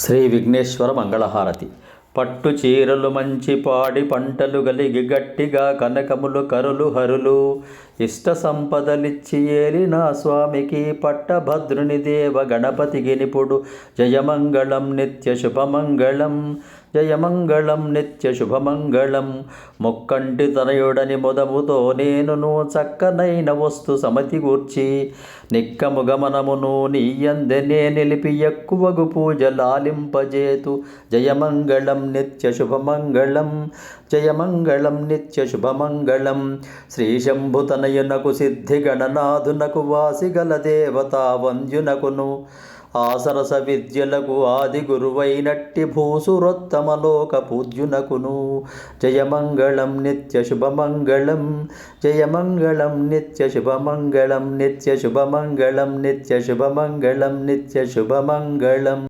శ్రీ విఘ్నేశ్వర మంగళహారతి. పట్టు చీరలు మంచి పాడి పంటలు గలిగి గట్టిగా కనకములు కరులు హరులు ఇష్ట సంపదలిచ్చి ఏలిన స్వామికి పట్టభద్రుని దేవ గణపతికి నిపుడు జయమంగళం నిత్య శుభమంగళం జయమంగళం నిత్య శుభమంగళం. మొక్కంటి తనయుడని మొదముతో నేనును చక్కనైన వస్తు సమతి గూర్చి నిక్కము గమనమును నీయందెనే నిలిపి ఎక్కువగు పూజలాలింపజేతు జయమంగళం నిత్య శుభమంగళం జయమంగళం నిత్య శుభమంగళం. శ్రీ శంభుతనయునకు సిద్ధి గణనాథునకు వాసిగల దేవతా వంద్యునకును ఆసరస విద్యలకు ఆది గురువైనట్టి భూసురోత్తమలోక పూజ్యునకును జయమంగళం నిత్య శుభమంగళం జయమంగళం నిత్య శుభమంగళం నిత్య శుభమంగళం నిత్య శుభమంగళం నిత్య శుభమంగళం.